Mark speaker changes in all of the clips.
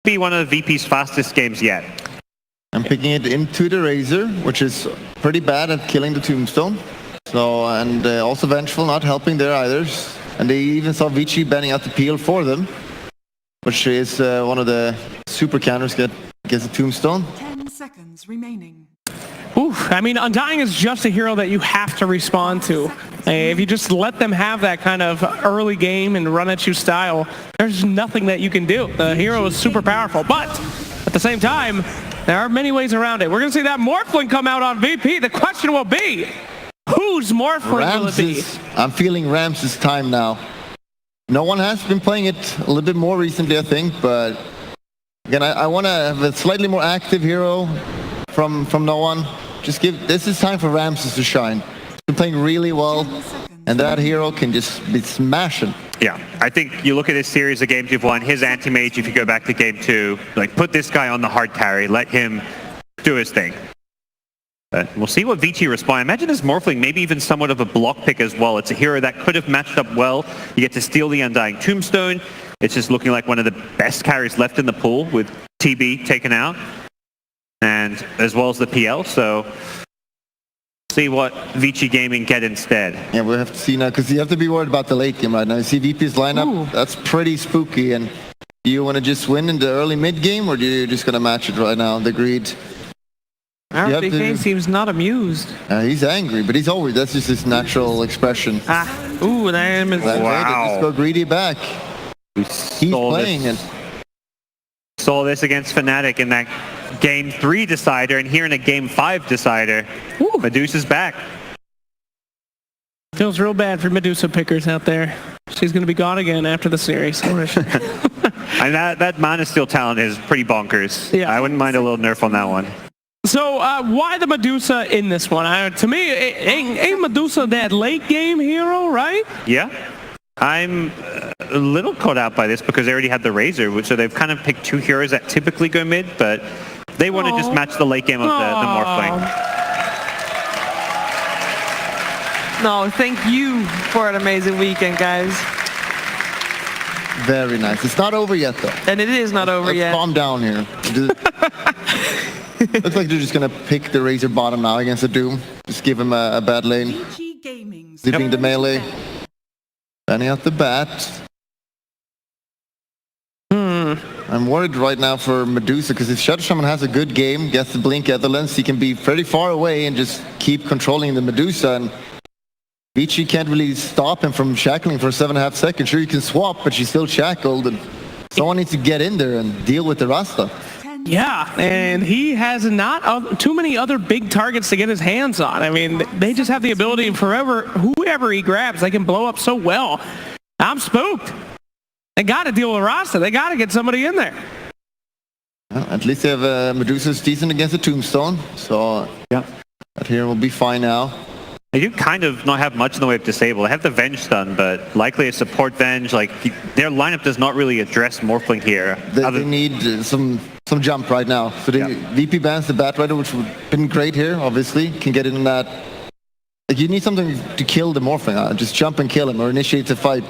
Speaker 1: Be one of VP's fastest games yet.
Speaker 2: I'm picking it into the Razor, which is pretty bad at killing the Tombstone. So, and also Vengeful not helping there either. And they even saw ViCi banning out the peel for them, which is one of the super counters against the Tombstone.
Speaker 3: 10 seconds remaining.
Speaker 4: Oof, I mean, Undying is just a hero that you have to respond to. If you just let them have that kind of early game and run at you style, there's nothing that you can do. The hero is super powerful, but at the same time, there are many ways around it. We're going to see that Morphling come out on VP. The question will be, whose Morphling will it be?
Speaker 2: I'm feeling Ramses' time now. No one has been playing it a little bit more recently, I think, but again, I want to have a slightly more active hero from no one. This is time for Ramses to shine. He's been playing really well, and that hero can just be smashing.
Speaker 1: Yeah, I think you look at his series of games you've won, his anti-mage, if you go back to game 2, like put this guy on the hard carry, let him do his thing. But we'll see what ViCi respond. I imagine this Morphling maybe even somewhat of a block pick as well. It's a hero that could have matched up well. You get to steal the Undying Tombstone. It's just looking like one of the best carries left in the pool with TB taken out, and as well as the PL. So see what ViCi Gaming get instead.
Speaker 2: Yeah, we'll have to see now, because you have to be worried about the late game right now. You see VP's lineup, Ooh. That's pretty spooky. And do you want to just win in the early mid game, or do you just going to match it right now, the greed?
Speaker 5: RBK seems not amused.
Speaker 2: He's angry, but that's just his natural expression.
Speaker 5: Ooh, that is...
Speaker 1: Wow.
Speaker 2: Just go greedy back. He's playing it.
Speaker 1: Saw this against Fnatic in that game 3 decider, and here in a game 5 decider. Ooh. Medusa's back.
Speaker 4: Feels real bad for Medusa pickers out there. She's going to be gone again after the series.
Speaker 1: And that Mana Steel talent is pretty bonkers.
Speaker 4: Yeah.
Speaker 1: I wouldn't mind a little nerf on that one.
Speaker 4: So why the Medusa in this one? To me, ain't Medusa that late game hero, right?
Speaker 1: Yeah. I'm a little caught out by this because they already had the Razor, so they've kind of picked 2 heroes that typically go mid, but they want to just match the late game of the Morphling.
Speaker 5: No, thank you for an amazing weekend, guys.
Speaker 2: Very nice. It's not over yet, though.
Speaker 5: And it is not over yet.
Speaker 2: Calm down here. Looks like they're just going to pick the Razor bottom now against the Doom. Just give him a bad lane. Zipping the melee. Banning out the bat. I'm worried right now for Medusa, because if Shadow Shaman has a good game, gets the Blink Etherlens, he can be pretty far away and just keep controlling the Medusa. And ViCi can't really stop him from shackling for 7.5 seconds. Sure, you can swap, but she's still shackled. And someone needs to get in there and deal with the Rasta.
Speaker 4: Yeah, and he has not too many other big targets to get his hands on. I mean, they just have the ability forever, whoever he grabs, they can blow up so well. I'm spooked. They got to deal with Rasta. They got to get somebody in there.
Speaker 2: Well, at least they have Medusa's decent against the Tombstone, so yeah, that here will be fine now.
Speaker 1: They do kind of not have much in the way of disable. They have the Venge stun, but likely a support Venge. Like their lineup does not really address Morphling here.
Speaker 2: They need some jump right now. So the VP bans the Batrider, which would have been great here, obviously. Can get in that. Like, you need something to kill the Morphling. Just jump and kill him or initiate the fight.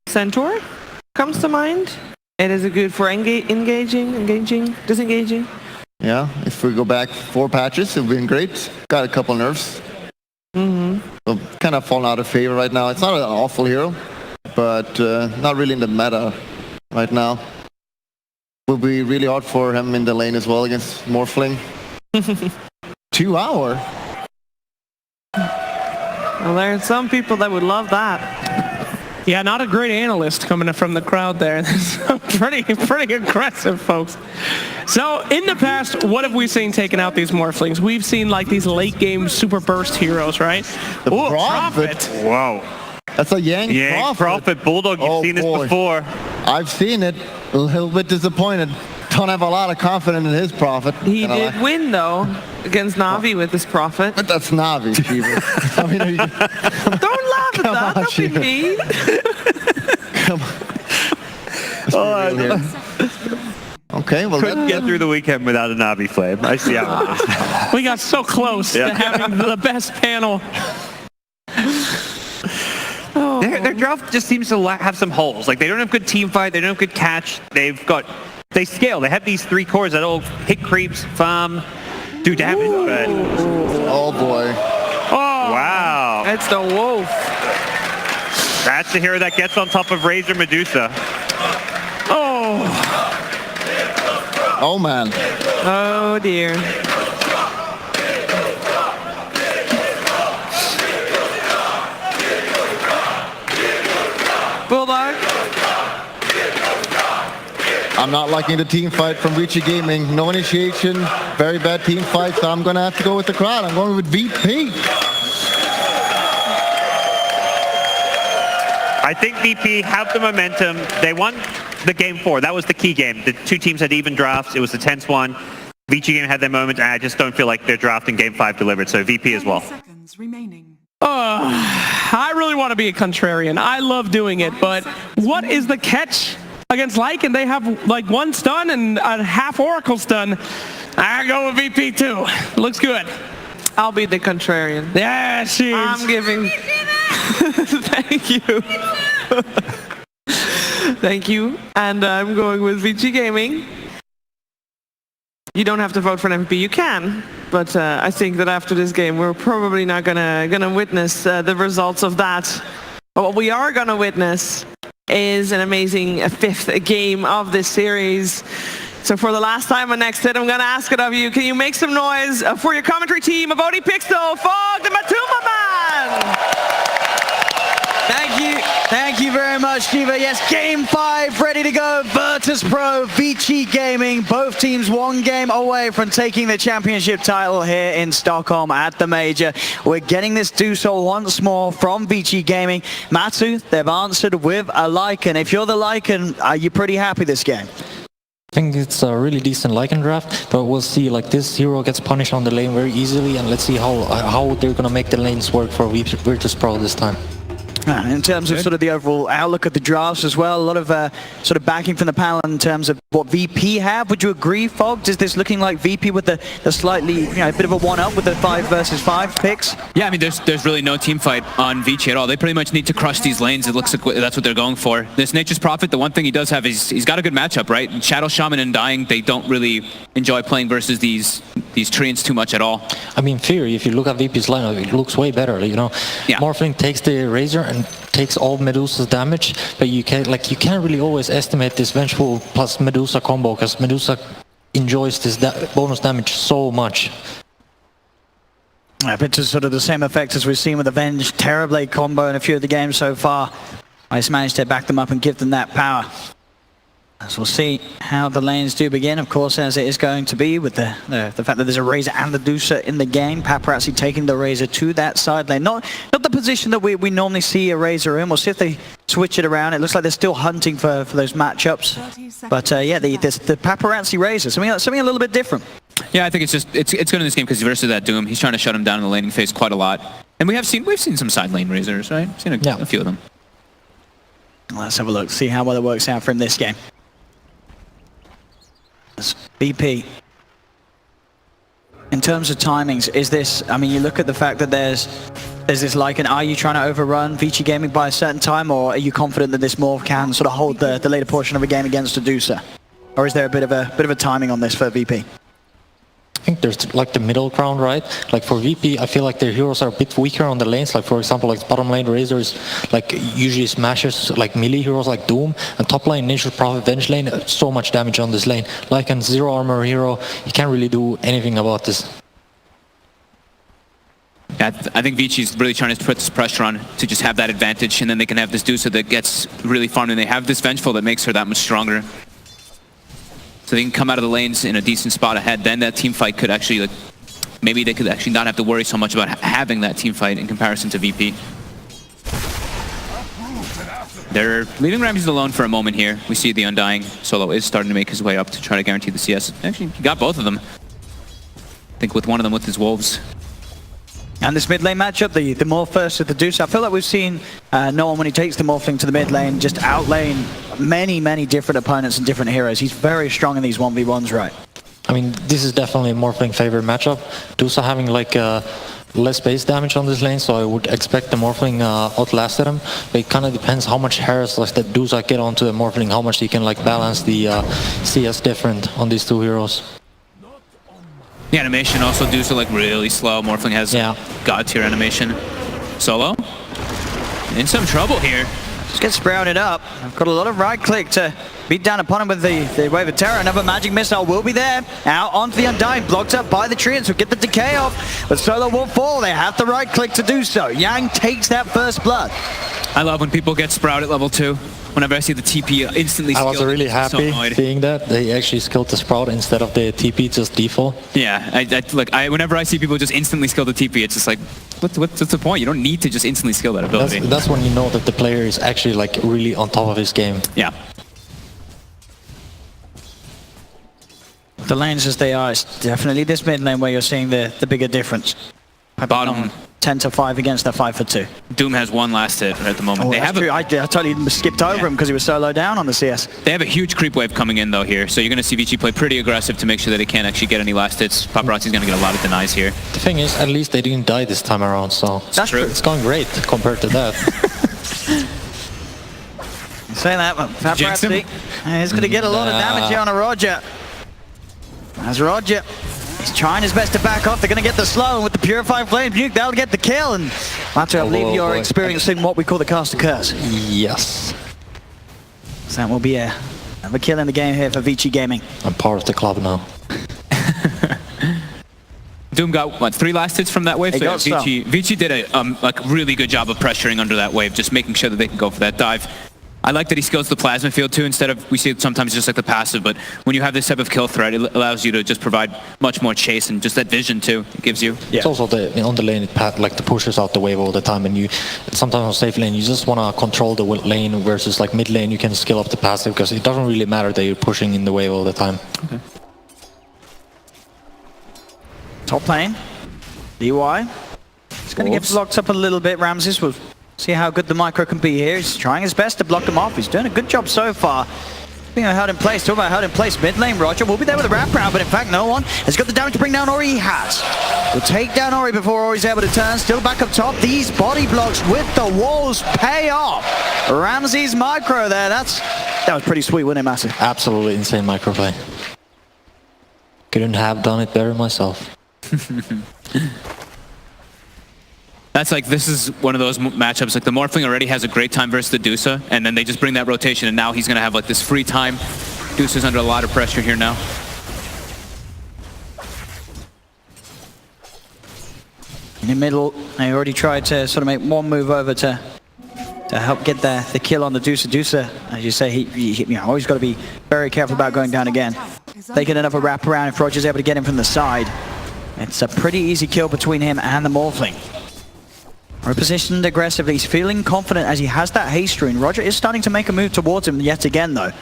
Speaker 5: Centaur comes to mind. It is good for disengaging.
Speaker 2: Yeah, if we go back 4 patches, it would have been great. Got a couple nerfs. So kind of fallen out of favor right now. It's not an awful hero, but not really in the meta right now. Will be really hard for him in the lane as well against Morphling. 2 hour.
Speaker 5: Well, there are some people that would love that.
Speaker 4: Yeah, not a great analyst coming from the crowd there. pretty aggressive, folks. So in the past, what have we seen taking out these Morphlings? We've seen like these late game super burst heroes, right?
Speaker 2: The Prophet.
Speaker 1: Wow.
Speaker 2: That's a Yang
Speaker 1: Prophet Bulldog. You've seen this before.
Speaker 2: I've seen it. A little bit disappointed. Don't have a lot of confidence in his Prophet.
Speaker 5: He did win, though, against Na'Vi with his Prophet.
Speaker 2: But that's Na'Vi, Cheever. I mean,
Speaker 5: don't laugh at that. Don't be mean.
Speaker 2: Come on. Okay, well,
Speaker 1: couldn't get through the weekend without a Na'Vi flame. I see how it is.
Speaker 4: We got so close to having the best panel.
Speaker 1: Their draft just seems to have some holes. Like, they don't have good team fight. They don't have good catch. They've got they scale. They have these 3 cores that all hit creeps, farm, do damage, but...
Speaker 2: Oh boy.
Speaker 5: Oh,
Speaker 1: Wow.
Speaker 5: it's the wolf.
Speaker 1: That's the hero that gets on top of Razor Medusa.
Speaker 4: Oh,
Speaker 2: Oh man.
Speaker 5: Oh dear. Bulldog.
Speaker 2: I'm not liking the team fight from ViCi Gaming. No initiation, very bad team fight, so I'm gonna have to go with the crowd. I'm going with VP.
Speaker 1: I think VP have the momentum. They won the game 4. That was the key game. The 2 teams had even drafts. It was a tense one. ViCi Gaming had their moment, and I just don't feel like their draft in game 5 delivered, so VP as
Speaker 3: 30
Speaker 1: well.
Speaker 3: seconds remaining.
Speaker 4: I really want to be a contrarian. I love doing it, but what is the catch against Lycan? They have like 1 stun and a half Oracle stun. I go with VP too. Looks good.
Speaker 5: I'll be the contrarian.
Speaker 4: Yeah, she
Speaker 5: I'm giving... Thank you. Thank you. And I'm going with ViCi Gaming. You don't have to vote for an MVP. You can, but I think that after this game, we're probably not gonna witness the results of that. But what we are gonna witness is an amazing 5th game of this series. So for the last time on Next Hit, I'm gonna ask it of you. Can you make some noise for your commentary team of Odie Pixel, Fog, the Matuma Man?
Speaker 6: Thank you very much, Shiva. Yes, game 5 ready to go. Virtus.pro, ViCi Gaming, both teams 1 game away from taking the championship title here in Stockholm at the Major. We're getting this Duso once more from ViCi Gaming. Matsu, they've answered with a Lycan. If you're the Lycan, are you pretty happy this game?
Speaker 7: I think it's a really decent Lycan draft, but we'll see. Like, this hero gets punished on the lane very easily, and let's see how they're gonna make the lanes work for Virtus.pro this time.
Speaker 6: In terms of sort of the overall outlook of the drafts as well, a lot of sort of backing from the panel in terms of what VP have. Would you agree, Fogged? Is this looking like VP with the slightly, a bit of a one-up with the 5 versus 5 picks?
Speaker 8: Yeah, I mean, there's really no team fight on ViCi at all. They pretty much need to crush these lanes. It looks like that's what they're going for. This Nature's Prophet, the one thing he does have is he's got a good matchup, right? Shadow Shaman and Dying, they don't really enjoy playing versus these Treants too much at all.
Speaker 7: I mean, theory, if you look at VP's lineup, it looks way better,
Speaker 8: Yeah.
Speaker 7: Morphling takes the Razor and takes all Medusa's damage, but you can't really always estimate this Vengeful plus Medusa combo, because Medusa enjoys this bonus damage so much.
Speaker 6: A bit of sort of the same effect as we've seen with the Venge Terrorblade combo in a few of the games so far. I just managed to back them up and give them that power. As we'll see how the lanes do begin, of course, as it is going to be with the fact that there's a Razor and the Dusa in the game. Paparazzi taking the Razor to that side lane. Not the position that we normally see a Razor in. We'll see if they switch it around. It looks like they're still hunting for those matchups. But yeah, the Paparazzi Razor, something a little bit different.
Speaker 8: Yeah, I think it's good in this game because versus that Doom, he's trying to shut him down in the laning phase quite a lot. And we've seen some side lane Razors, right? Seen a few of them.
Speaker 6: Let's have a look, see how well it works out for him this game. BP. In terms of timings, is this, I mean, you look at the fact that there's this Lycan, are you trying to overrun ViCi Gaming by a certain time, or are you confident that this morph can sort of hold the later portion of a game against a Dusa? Or is there a bit of a timing on this for VP?
Speaker 7: I think there's like the middle ground, right? Like for VP, I feel like their heroes are a bit weaker on the lanes. Like for example, like bottom lane Razor is like usually smashes like melee heroes like Doom, and top lane Nature's Prophet Venge lane, so much damage on this lane. Like a zero armor hero, you can't really do anything about this.
Speaker 8: Yeah, I think ViCi's really trying to put this pressure on to just have that advantage, and then they can have this Dusa that gets really farmed, and they have this Vengeful that makes her that much stronger. So they can come out of the lanes in a decent spot ahead. Then that team fight could actually, like, maybe they could actually not have to worry so much about having that team fight in comparison to VP. They're leaving Ramses alone for a moment here. We see the Undying solo is starting to make his way up to try to guarantee the CS. Actually, he got both of them. I think with one of them with his Wolves.
Speaker 6: And this mid lane matchup, the Morph first with the Deuce, I feel like we've seen no one when he takes the Morphling to the mid lane just outlane many different opponents and different heroes. He's very strong in these 1v1s, right?
Speaker 7: I mean, this is definitely a Morphling favorite matchup. Dusa having like less base damage on this lane, so I would expect the Morphling outlasted him. But it kind of depends how much harass like the Dusa get onto the Morphling, how much he can like balance the CS different on these two heroes.
Speaker 8: The animation also Dusa like really slow. Morphling has god tier animation. Solo in some trouble here.
Speaker 6: Just get sprouted up. I've got a lot of right click to beat down upon him with the Wave of Terror. Another magic missile will be there. Out onto the Undying, blocked up by the Treants who get the decay off. But Solo will fall. They have the right click to do so. Yang takes that first blood.
Speaker 8: I love when people get Sprout at level 2. Whenever I see the TP instantly skilled,
Speaker 7: I was really happy
Speaker 8: so
Speaker 7: seeing that. They actually skilled the Sprout instead of the TP just default.
Speaker 8: Yeah, whenever I see people just instantly skill the TP, it's just like, what's the point? You don't need to just instantly skill that ability.
Speaker 7: That's when you know that the player is actually like really on top of his game.
Speaker 8: Yeah.
Speaker 6: The lanes as they are, it's definitely this mid lane where you're seeing the bigger difference.
Speaker 8: Bottom
Speaker 6: 10-5 against the 5-2.
Speaker 8: Doom has one last hit at the moment.
Speaker 6: Oh,
Speaker 8: they have
Speaker 6: true. I totally skipped over him because he was so low down on the CS.
Speaker 8: They have a huge creep wave coming in though here, so you're going to see ViCi play pretty aggressive to make sure that they can't actually get any last hits. Paparazzi's going to get a lot of denies here.
Speaker 7: The thing is, at least they didn't die this time around, so
Speaker 8: That's true.
Speaker 7: It's going great compared to that.
Speaker 6: You say that, but Paparazzi is going to get a lot of damage here on a Roger. As Roger, he's trying his best to back off. They're going to get the slow, and with the Purifying Flame Nuke, that'll get the kill. And Matter, I believe you're experiencing what we call the Caster Curse.
Speaker 7: Yes.
Speaker 6: So that will be another kill in the game here for ViCi Gaming.
Speaker 7: I'm part of the club now.
Speaker 8: Doom got, what, 3 last hits from that wave?
Speaker 6: So
Speaker 8: ViCi did a like really good job of pressuring under that wave, just making sure that they can go for that dive. I like that he skills the plasma field too, instead of, we see it sometimes just like the passive, but when you have this type of kill threat, it allows you to just provide much more chase and just that vision too, it gives you.
Speaker 7: It's also on the lane, like the pushes out the wave all the time, and you sometimes on safe lane, you just want to control the lane versus like mid lane, you can skill up the passive because it doesn't really matter that you're pushing in the wave all the time.
Speaker 8: Okay.
Speaker 6: Top lane, DY. He's going to get blocked up a little bit. Ramses will see how good the micro can be here. He's trying his best to block them off. He's doing a good job so far. Being held in place. Talk about held in place. Mid lane, Roger will be there with a wraparound, but in fact, no one has got the damage to bring down Ori. He has. Will take down Ori before Ori's able to turn. Still back up top. These body blocks with the walls pay off. Ramses micro there. That was pretty sweet, wasn't it, Massive?
Speaker 7: Absolutely insane micro play. Couldn't have done it better myself.
Speaker 8: That's like, this is one of those matchups, like the Morphling already has a great time versus the Dusa, and then they just bring that rotation, and now he's going to have like this free time. Dusa's under a lot of pressure here now.
Speaker 6: In the middle, they already tried to sort of make one move over to help get the kill on the Dusa. Dusa, as you say, he always got to be very careful about going down again. Taking another wrap around if Roger's able to get him from the side. It's a pretty easy kill between him and the Morphling. Repositioned aggressively, he's feeling confident as he has that haste rune. Roger is starting to make a move towards him yet again though.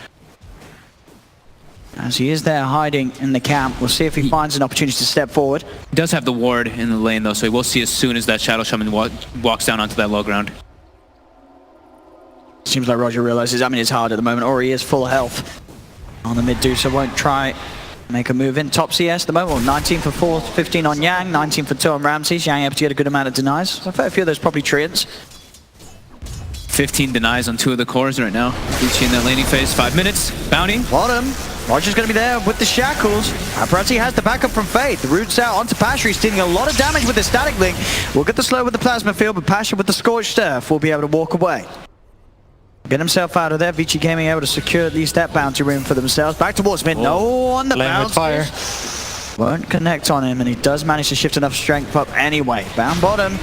Speaker 6: As he is there hiding in the camp, we'll see if he finds an opportunity to step forward.
Speaker 8: He does have the ward in the lane though, so he will see as soon as that Shadow Shaman walks down onto that low ground.
Speaker 6: Seems like Roger realizes, I mean, it's hard at the moment, or he is full health on the mid Dusa. Won't try make a move in. Top CS at the moment, 19 for 4, 15 on Yang, 19 for 2 on Ramses. Yang able to get a good amount of denies. A fair few of those probably Treants.
Speaker 8: 15 denies on 2 of the cores right now. ViCi in that laning phase, 5 minutes. Bounty.
Speaker 6: Bottom. Roger's going to be there with the shackles. Paparazzi has the backup from Fade. The roots out onto Pasha. He's dealing a lot of damage with the static link. We'll get the slow with the plasma field, but Pasha with the scorched earth will be able to walk away. Get himself out of there. ViCi Gaming able to secure at least that bounty room for themselves. Back towards mid. No on the bounce.
Speaker 7: Fire.
Speaker 6: Won't connect on him, and he does manage to shift enough strength up anyway. Bound bottom.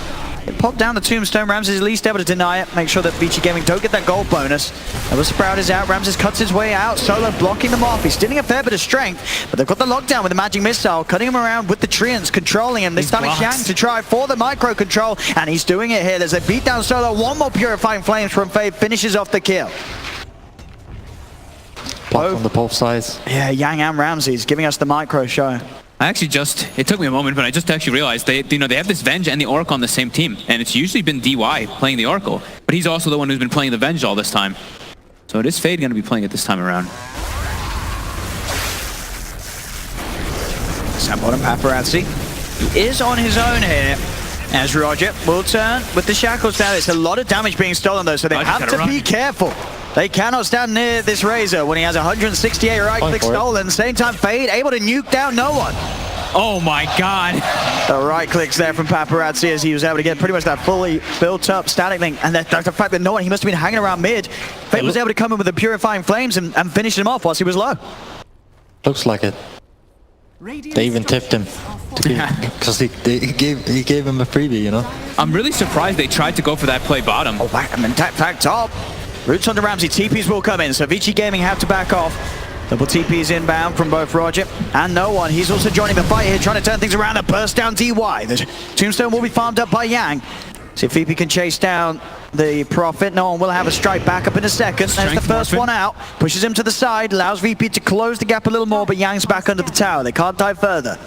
Speaker 6: It popped down the tombstone. Ramses is at least able to deny it. Make sure that ViCi Gaming don't get that gold bonus. Now the Sprout is out. Ramses cuts his way out. Solo blocking them off. He's stealing a fair bit of strength, but they've got the lockdown with the magic missile, cutting him around with the Treants, controlling him. This time it's Yang to try for the micro control, and he's doing it here. There's a beatdown Solo. One more Purifying Flames from Fade finishes off the kill.
Speaker 7: Blocked on the both sides.
Speaker 6: Yeah, Yang and Ramses giving us the micro show.
Speaker 8: I actually it took me a moment, but I just actually realized they have this Venge and the Oracle on the same team, and it's usually been DY playing the Oracle, but he's also the one who's been playing the Venge all this time. So it is Fade going to be playing it this time around.
Speaker 6: Sam bottom Paparazzi. He is on his own here. As Roger will turn with the shackles down. It's a lot of damage being stolen though, so they
Speaker 8: Roger's
Speaker 6: have
Speaker 8: gotta
Speaker 6: to be
Speaker 8: run.
Speaker 6: careful. They cannot stand near this Razor when he has 168 right
Speaker 7: Going
Speaker 6: clicks
Speaker 7: for it.
Speaker 6: stolen. Same time, Fade able to nuke down no one.
Speaker 8: Oh my god.
Speaker 6: The right clicks there from Paparazzi as he was able to get pretty much that fully built up static link. And the fact that no one, he must have been hanging around mid. Fade was able to come in with the Purifying Flames and finish him off whilst he was low.
Speaker 7: Looks like it. They even tipped him because he gave him a freebie, you know.
Speaker 8: I'm really surprised they tried to go for that play bottom.
Speaker 6: Oh, back and tap top. Roots onto Ramsey. TPs will come in, so ViCi Gaming have to back off. Double TPs inbound from both Roger and no one. He's also joining the fight here, trying to turn things around. A burst down DY. The Tombstone will be farmed up by Yang. See if VP can chase down the Prophet. No one will have a strike back up in a second. There's the first one out. Pushes him to the side. Allows VP to close the gap a little more, but Yang's back under the tower. They can't dive further.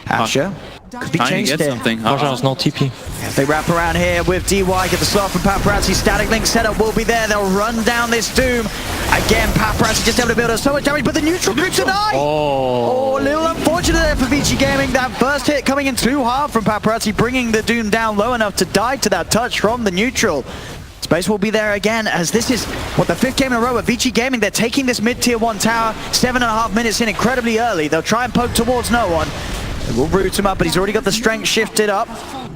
Speaker 6: Asher could be
Speaker 8: Trying to
Speaker 6: chased
Speaker 8: get
Speaker 6: here.
Speaker 8: something.
Speaker 7: Roger has no TP.
Speaker 6: If they wrap around here with DY, get the slot from Paparazzi. Static link setup will be there. They'll run down this Doom. Again, Paparazzi just able to build up so much damage, but the neutral group tonight. Oh, a little unfortunate there for ViCi Gaming. That first hit coming in too hard from Paparazzi, bringing the Doom down low enough to die to that touch from the neutral. Space will be there again, as this is, the 5th game in a row of ViCi Gaming. They're taking this mid-tier 1 tower, 7.5 minutes in incredibly early. They'll try and poke towards no one. We'll root him up, but he's already got the strength shifted up.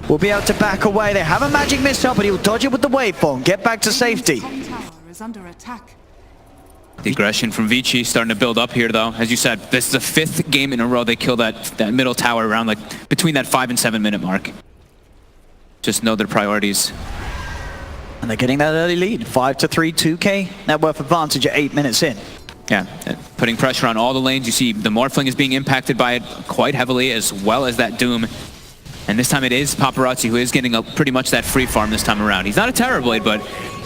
Speaker 6: We'll be able to back away. They have a magic missile, but he'll dodge it with the waveform. Get back to safety.
Speaker 3: Tower is under attack.
Speaker 8: The aggression from ViCi starting to build up here, though. As you said, this is the 5th game in a row they kill that middle tower around, like, between that 5 and 7 minute mark. Just know their priorities.
Speaker 6: And they're getting that early lead. 5-3, 2K net worth advantage at 8 minutes in.
Speaker 8: Yeah, putting pressure on all the lanes. You see the Morphling is being impacted by it quite heavily, as well as that Doom. And this time it is Paparazzi who is getting pretty much that free farm this time around. He's not a Terrorblade, but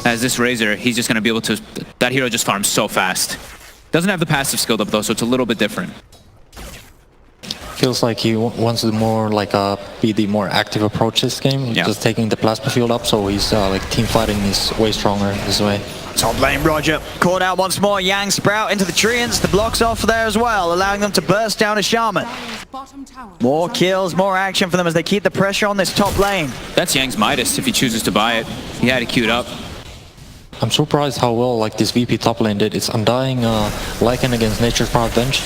Speaker 8: as this Razor, he's just going to be able to... That hero just farms so fast. Doesn't have the passive skilled up, though, so it's a little bit different.
Speaker 7: Feels like he wants to more like be the more active approach this game.
Speaker 8: Yeah.
Speaker 7: Just taking the plasma field up, so he's like team fighting is way stronger this way.
Speaker 6: Top lane, Roger. Caught out once more. Yang Sprout into the Treants. The block's off there as well, allowing them to burst down a Shaman.
Speaker 3: Dire's bottom tower
Speaker 6: More
Speaker 3: is under
Speaker 6: kills, more action for them as they keep the pressure on this top lane.
Speaker 8: That's Yang's Midas if he chooses to buy it. He had it queued up.
Speaker 7: I'm surprised how well like this VP top lane did. It's Undying Lycan against Nature's Proud Bench.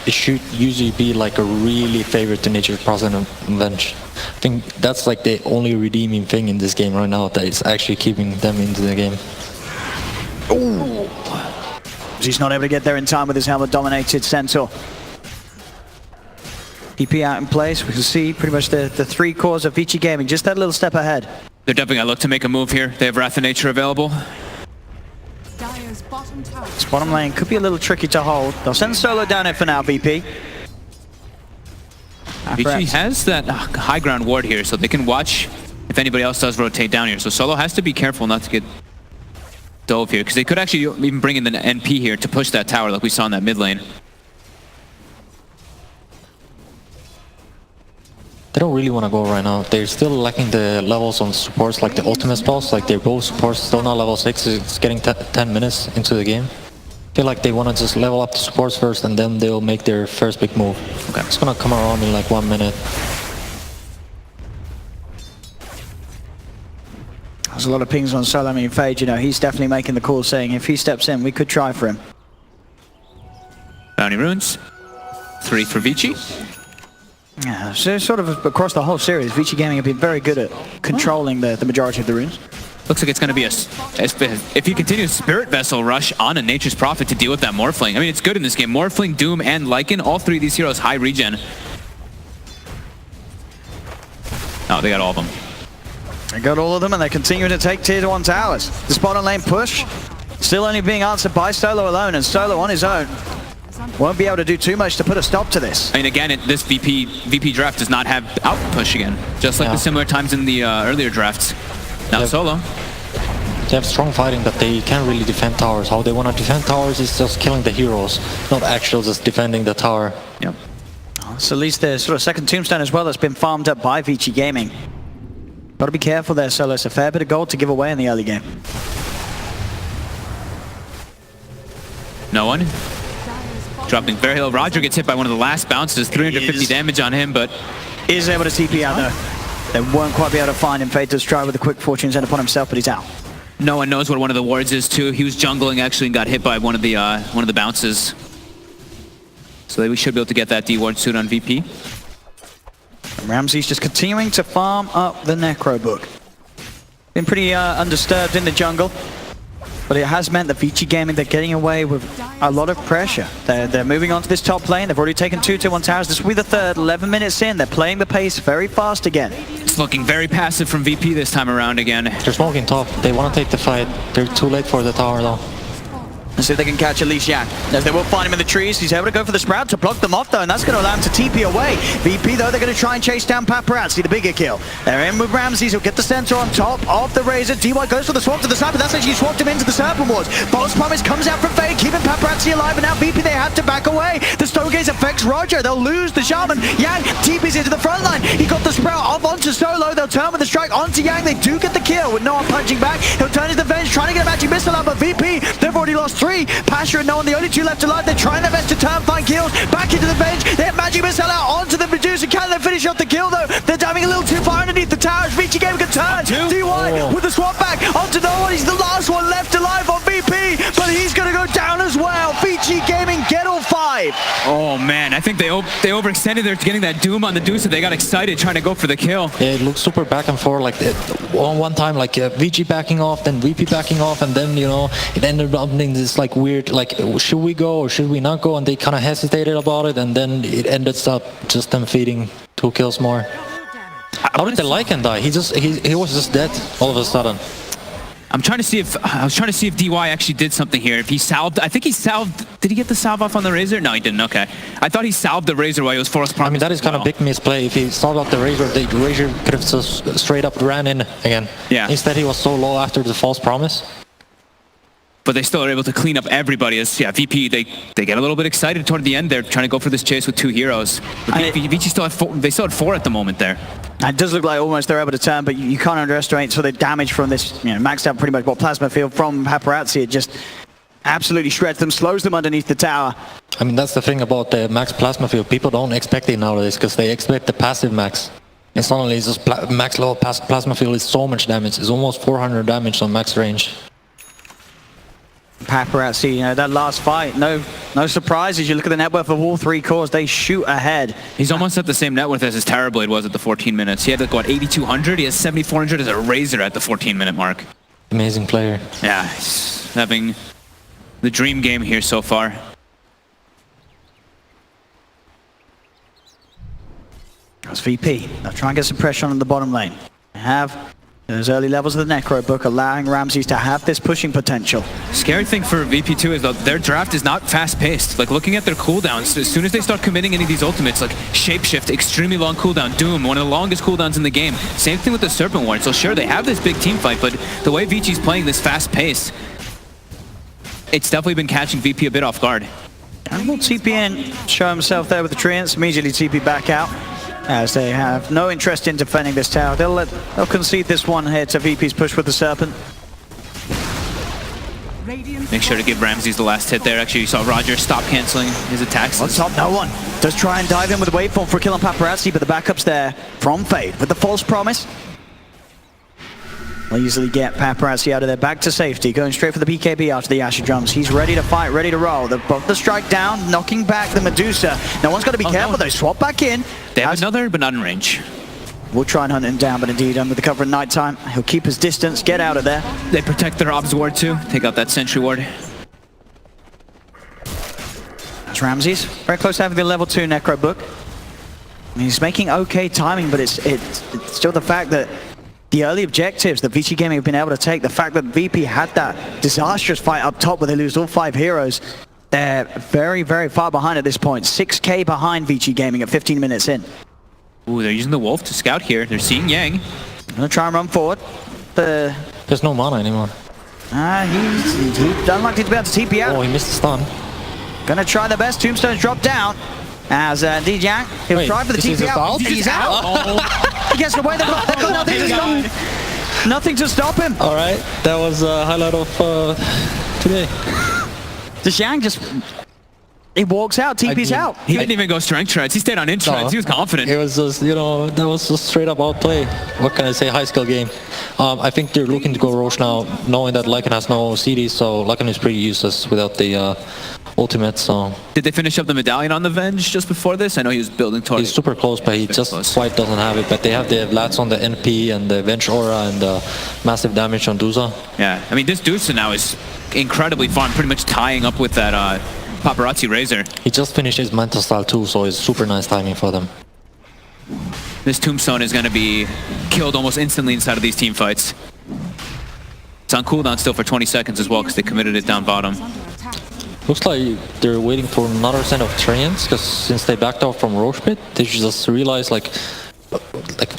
Speaker 7: It should usually be like a really favorite to Nature's Proud Bench. I think that's like the only redeeming thing in this game right now, that is actually keeping them into the game.
Speaker 6: Ooh. He's not able to get there in time with his helmet-dominated Centaur. EP out in place. We can see pretty much the 3 cores of ViCi Gaming, just that little step ahead.
Speaker 8: They're definitely going to look to make a move here. They have Wrath of Nature available.
Speaker 3: Dire's bottom tower.
Speaker 6: This bottom lane could be a little tricky to hold. They'll send Solo down it for now, VP.
Speaker 8: ViCi has that high ground ward here, so they can watch if anybody else does rotate down here. So Solo has to be careful not to get dove here, because they could actually even bring in the NP here to push that tower like we saw in that mid lane.
Speaker 7: They don't really want to go right now. They're still lacking the levels on supports, like the ultimate spells. Like they're both supports, still not level 6. It's getting 10 minutes into the game. I feel like they want to just level up the supports first, and then they'll make their first big move. Okay, it's gonna come around in like 1 minute.
Speaker 6: There's a lot of pings on Solo. I mean, Fade, you know, he's definitely making the call, saying if he steps in, we could try for him.
Speaker 8: Bounty runes. 3 for ViCi.
Speaker 6: Yeah, so sort of across the whole series, ViCi Gaming have been very good at controlling the majority of the runes.
Speaker 8: Looks like it's going to be if he continues Spirit Vessel rush on a Nature's Prophet to deal with that Morphling. I mean, it's good in this game. Morphling, Doom, and Lycan, all 3 of these heroes high regen. Oh, they got all of them.
Speaker 6: They got all of them, and they continue to take tier 1 towers. The bottom lane push still only being answered by Solo alone, and Solo on his own won't be able to do too much to put a stop to this.
Speaker 8: I mean, again, this VP draft does not have out push again, just like the similar times in the earlier drafts. Now Solo.
Speaker 7: They have strong fighting, but they can't really defend towers. How they want to defend towers is just killing the heroes, not actually just defending the tower.
Speaker 8: Yep.
Speaker 6: So at least the sort of second tombstone as well that's been farmed up by ViCi Gaming. Got to be careful there, Solo. It's a fair bit of gold to give away in the early game.
Speaker 8: No one. Dropping very low. Roger gets hit by one of the last bounces, 350 damage on him, but
Speaker 6: is able to TP out though. They won't quite be able to find him. Fate does try with a quick fortune send upon himself, but he's out.
Speaker 8: No one knows what one of the wards is too. He was jungling actually and got hit by one of the bounces. So we should be able to get that D ward soon on VP.
Speaker 6: Ramsey's just continuing to farm up the Necro book. Been pretty undisturbed in the jungle, but it has meant that ViCi Gaming, they're getting away with a lot of pressure. They're moving on to this top lane. They've already taken 2-2-1 towers. This will be the third, 11 minutes in. They're playing the pace very fast again.
Speaker 8: It's looking very passive from VP this time around again.
Speaker 7: They're smoking top. They want to take the fight. They're too late for the tower though.
Speaker 6: Let's see if they can catch at least Yang. As they will find him in the trees, he's able to go for the Sprout to block them off though, and that's going to allow him to TP away. VP though, they're going to try and chase down Paparazzi, the bigger kill. They're in with Ramses, he'll get the center on top of the Razor. DY goes for the swap to the side, but that's actually swapped him into the Serpent Wards. False Promise comes out from Fade, keeping Paparazzi alive, and now VP, they have to back away. The Stonegaze affects Roger, they'll lose the Shaman. Yang TP's into the front line. He got the Sprout off onto Solo, they'll turn with the strike onto Yang. They do get the kill with no one punching back. He'll turn his Venge, trying to get a magic missile out, but VP, they've already lost 3. Pasha and no one, the only 2 left alive. They're trying their best to turn, find kills. Back into the bench. They have magic missile out onto the Medusa. Can they finish off the kill though? They're diving a little too far underneath the towers. ViCi Gaming can turn. DY with the swap back onto no one. He's the last one left alive on VP, but he's going to go down as well. ViCi Gaming get all 5.
Speaker 8: Oh man, I think they overextended there, getting that Doom on the Deuce. They got excited trying to go for the kill.
Speaker 7: Yeah, it looks super back and forth. Like one time, like VG backing off, then VP backing off, and then it ended up being this like weird, like should we go or should we not go? And they kind of hesitated about it, and then it ended up just them feeding 2 kills more. How did the Lycan die? He was just dead all of a sudden.
Speaker 8: I was trying to see if DY actually did something here. If he salved, I think he salved. Did he get the salve off on the Razor? No, he didn't. Okay, I thought he salved the Razor while he was forced.
Speaker 7: I mean, that is kind of big misplay. If he salved up the Razor could have just straight up ran in again.
Speaker 8: Yeah.
Speaker 7: Instead, he was so low after the false promise.
Speaker 8: But they still are able to clean up everybody. As VP, they get a little bit excited toward the end. They're trying to go for this chase with 2 heroes. But VP still had 4. They still had 4 at the moment there.
Speaker 6: It does look like almost they're able to turn, but you can't underestimate sort of the damage from this, maxed out pretty much what Plasma Field from Paparazzi. It just absolutely shreds them, slows them underneath the tower.
Speaker 7: I mean, that's the thing about the max Plasma Field. People don't expect it nowadays because they expect the passive max. And suddenly it's just max level Plasma Field is so much damage. It's almost 400 damage on max range.
Speaker 6: Paparazzi, that last fight, no surprises. You look at the net worth of all 3 cores, they shoot ahead.
Speaker 8: He's almost at the same net worth as his Terrorblade was at the 14 minutes. He had like, what, 8,200? He has 7,400 as a Razor at the 14-minute mark.
Speaker 7: Amazing player.
Speaker 8: Yeah, he's having the dream game here so far.
Speaker 6: That's VP. They'll try and get some pressure on the bottom lane. They have those early levels of the Necro book, allowing Ramses to have this pushing potential.
Speaker 8: Scary thing for VP2 is that their draft is not fast-paced. Like, looking at their cooldowns, as soon as they start committing any of these ultimates, like Shapeshift, extremely long cooldown, Doom, one of the longest cooldowns in the game. Same thing with the Serpent Ward. So sure, they have this big team fight, but the way ViCi's playing this fast pace, it's definitely been catching VP a bit off guard.
Speaker 6: And will TP in, show himself there with the Treants, immediately TP back out, as they have no interest in defending this tower. They'll concede this one here to VP's push with the Serpent.
Speaker 8: Make sure to give Ramses the last hit there. Actually, you saw Roger stop canceling his attacks.
Speaker 6: On top, no one. Does try and dive in with the waveform for killing Paparazzi, but the backup's there from Fade with the false promise. Will easily get Paparazzi out of there, back to safety, going straight for the BKB after the Asher Drums. He's ready to fight, ready to roll. They've brought the strike down, knocking back the Medusa. No one's got to be careful though, swap back in.
Speaker 8: They have another, but not in range.
Speaker 6: We'll try and hunt him down, but indeed under the cover of nighttime, he'll keep his distance, get out of there.
Speaker 8: They protect their Obs Ward too, take out that Sentry Ward.
Speaker 6: That's Ramses, very close to having the level 2 Necro book. I mean, he's making okay timing, but it's still the fact that the early objectives that ViCi Gaming have been able to take, the fact that VP had that disastrous fight up top where they lose all 5 heroes, they're very, very far behind at this point. 6k behind ViCi Gaming at 15 minutes in.
Speaker 8: Ooh, they're using the Wolf to scout here. They're seeing Yang.
Speaker 6: Gonna try and run forward.
Speaker 7: There's no mana anymore.
Speaker 6: He's unlikely to be able to TP out.
Speaker 7: Oh, he missed the stun.
Speaker 6: Gonna try the best. Tombstones drop down. As indeed Yang, he'll try for the TP out. He's out. He gets away. They've got nothing to stop him. Nothing to stop him.
Speaker 7: All right, that was a highlight of today.
Speaker 6: Does Yang just He walks out, TP's out.
Speaker 8: He didn't even go strength shreds. He stayed on in shreds. He was confident.
Speaker 7: It was just, you know, that was just straight up outplay. What can I say? High skill game. I think they're looking to go Roche now, knowing that Lycan has no CD, so Lycan is pretty useless without the ultimate. So
Speaker 8: Did they finish up the medallion on the Venge just before this? I know he was building towards.
Speaker 7: he's super close, but he just quite doesn't have it. But they have the Vlads on the NP and the Venge Aura and the massive damage on Duza.
Speaker 8: Yeah, I mean, this Dusa now is incredibly fun, pretty much tying up with that Paparazzi Razor.
Speaker 7: He just finished his mental style too, so it's super nice timing for them.
Speaker 8: This Tombstone is going to be killed almost instantly inside of these team fights. It's on cooldown still for 20 seconds as well because they committed it down bottom.
Speaker 7: Looks like they're waiting for another set of Treants, because since they backed off from Roche pit, they just realized like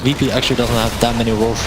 Speaker 7: VP actually doesn't have that many Roche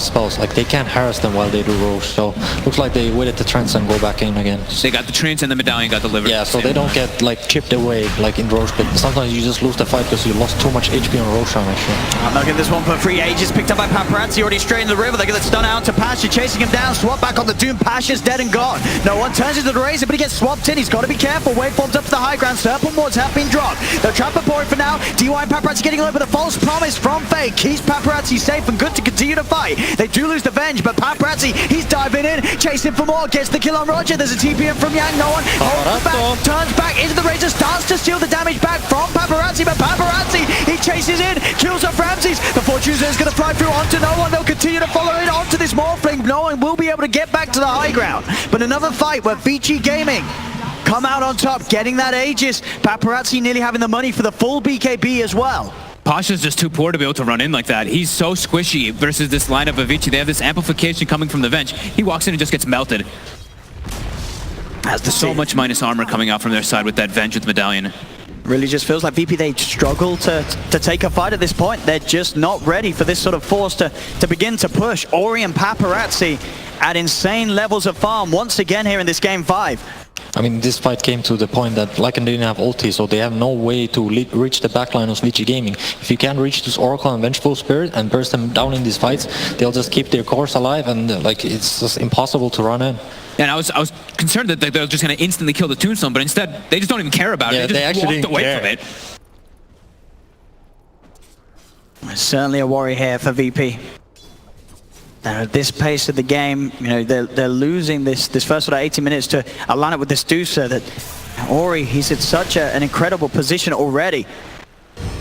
Speaker 7: spells. Like they can't harass them while they do Roche. So looks like they waited the trends and go back in again.
Speaker 8: They got the Treants and the medallion got delivered.
Speaker 7: Yeah, so they don't get like chipped away like in Roche pit. Sometimes you just lose the fight because you lost too much HP on Roche round actually.
Speaker 6: I'm not getting this one for free. Aegis picked up by Paparazzi, already straight in the river. They get the stun out to Pasha, chasing him down. Swap back on the Doom. Pasha's dead and gone. No one turns into the Razor, but he gets swapped in. He's got to be careful. Waveforms up to the high ground. Serpent wards have been dropped. The Trapper pouring for now. DY and Paparazzi getting away with a false promise from Fake. Keeps Paparazzi safe and good to continue to fight. They do lose the Venge, but Paparazzi, he's diving in, chasing for more, gets the kill on Roger. There's a TP in from Yang, no one holds back, turns back into the Razor, starts to steal the damage back from Paparazzi, but Paparazzi, he chases in, kills off Ramses. The Fortune is going to fly through onto no one. They'll continue to follow it onto this Morphling. No one will be able to get back to the high ground. But another fight where ViCi Gaming come out on top, getting that Aegis. Paparazzi nearly having the money for the full BKB as well.
Speaker 8: Pasha's just too poor to be able to run in like that. He's so squishy versus this lineup of ViCi. They have this amplification coming from the Venge. He walks in and just gets melted. Has so much minus armor coming out from their side with that Venge with Medallion.
Speaker 6: Really just feels like VP, they struggle to take a fight at this point. They're just not ready for this sort of force to begin to push. Ori and Paparazzi at insane levels of farm once again here in this game 5.
Speaker 7: I mean, this fight came to the point that Lycan didn't have ulti, so they have no way to reach the backline of ViCi Gaming. If you can't reach this Oracle and Vengeful Spirit and burst them down in these fights, they'll just keep their cores alive, and like it's just impossible to run in.
Speaker 8: And I was concerned that they're just going to instantly kill the Tombstone, but instead they just don't even care about it. They just
Speaker 7: actually
Speaker 8: walked away from it.
Speaker 6: Certainly a worry here for VP. Now at this pace of the game, you know, they're losing this first sort of 80 minutes to a lineup with this Dusa that Ori, he's at such an incredible position already.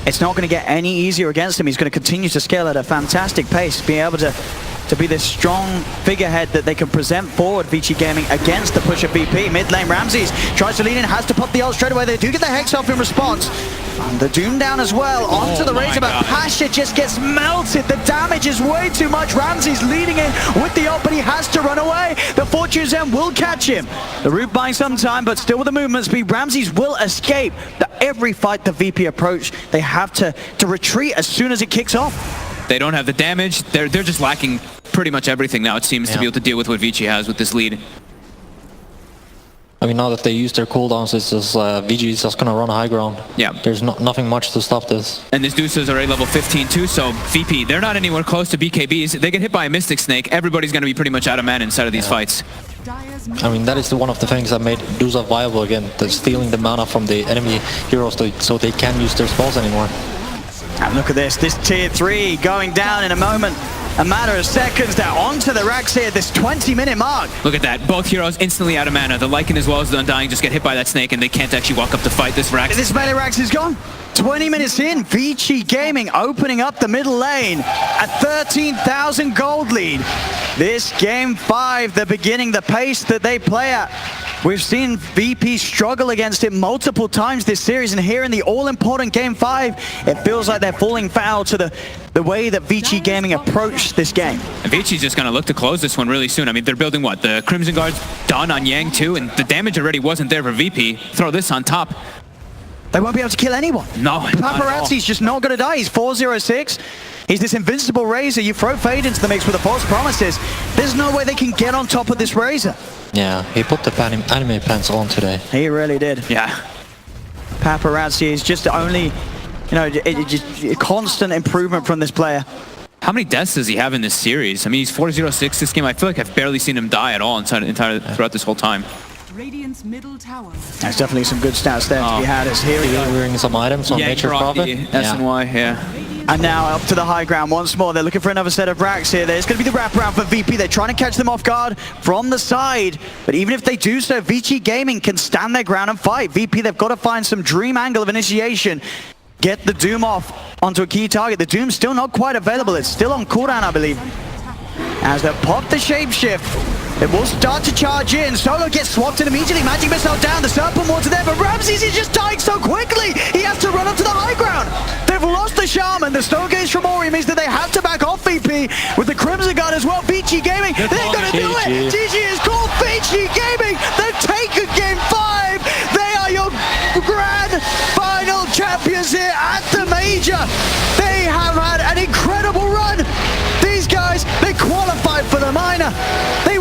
Speaker 6: It's not going to get any easier against him. He's going to continue to scale at a fantastic pace, being able to be this strong figurehead that they can present forward ViCi Gaming against the push of VP. Mid lane Ramses tries to lean in, has to pop the ult straight away. They do get the Hex off in response. And the Doom down as well, onto the Razor, but Pasha just gets melted. The damage is way too much. Ramses leading in with the ult, but he has to run away. The Fortune's End will catch him. The Root buying some time, but still with the movement speed, Ramses will escape. Every fight the VP approach, they have to retreat as soon as it kicks off.
Speaker 8: They don't have the damage. They're just lacking pretty much everything now, it seems, to be able to deal with what ViCi has with this lead.
Speaker 7: I mean, now that they use their cooldowns, it's just VG is just gonna run high ground.
Speaker 8: Yeah.
Speaker 7: There's nothing much to stop this.
Speaker 8: And this Dusa is already level 15 too, so VP, they're not anywhere close to BKBs. They get hit by a Mystic Snake, everybody's gonna be pretty much out of mana inside of these fights.
Speaker 7: I mean, that is one of the things that made Dusa viable again, stealing the mana from the enemy heroes so they can't use their spells anymore.
Speaker 6: And look at this tier 3 going down in a moment. A matter of seconds, they're onto the racks here, this 20-minute mark.
Speaker 8: Look at that, both heroes instantly out of mana. The Lycan as well as the Undying just get hit by that snake and they can't actually walk up to fight this Rax.
Speaker 6: This melee Rax is gone. 20 minutes in, ViCi Gaming opening up the middle lane at 13,000 gold lead. This game 5, the beginning, the pace that they play at. We've seen VP struggle against it multiple times this series, and here in the all-important game 5, it feels like they're falling foul to the way that ViCi Gaming approached this game.
Speaker 8: And ViCi's just going to look to close this one really soon. I mean, they're building what? The Crimson Guard's done on Yang too, and the damage already wasn't there for VP. Throw this on top.
Speaker 6: They won't be able to kill anyone.
Speaker 8: No,
Speaker 6: Paparazzi's just not going to die. He's 406. He's this invincible Razor. You throw Fade into the mix with the false promises. There's no way they can get on top of this Razor.
Speaker 7: Yeah, he put the anime pants on today.
Speaker 6: He really did.
Speaker 8: Yeah.
Speaker 6: Paparazzi is just only, you know, just a constant improvement from this player.
Speaker 8: How many deaths does he have in this series? I mean, he's 406 this game. I feel like I've barely seen him die at all throughout this whole time.
Speaker 3: Radiant's middle tower.
Speaker 6: There's definitely some good stats there to be had as here we go.
Speaker 7: Delivering some items on Nature's Prophet.
Speaker 8: SNY, yeah.
Speaker 6: And now up to the high ground once more. They're looking for another set of racks here. There's going to be the wraparound for VP. They're trying to catch them off guard from the side. But even if they do so, ViCi Gaming can stand their ground and fight. VP, they've got to find some dream angle of initiation. Get the Doom off onto a key target. The Doom's still not quite available. It's still on cooldown, I believe. As they pop the shapeshift, it will start to charge in. Solo gets swapped in immediately. Magic Missile down. The Serpent Water there, but Ramses is just dying so quickly. He has to run up to the high ground. They've lost the Shaman. The Stargaze from Ori means that they have to back off VP with the Crimson Guard as well. ViCi Gaming, they're going to do it. GG is called. ViCi Gaming, they've taken game 5. They are your grand final champions here at the Major. They have had an incredible run. These guys, they qualified for the minor. They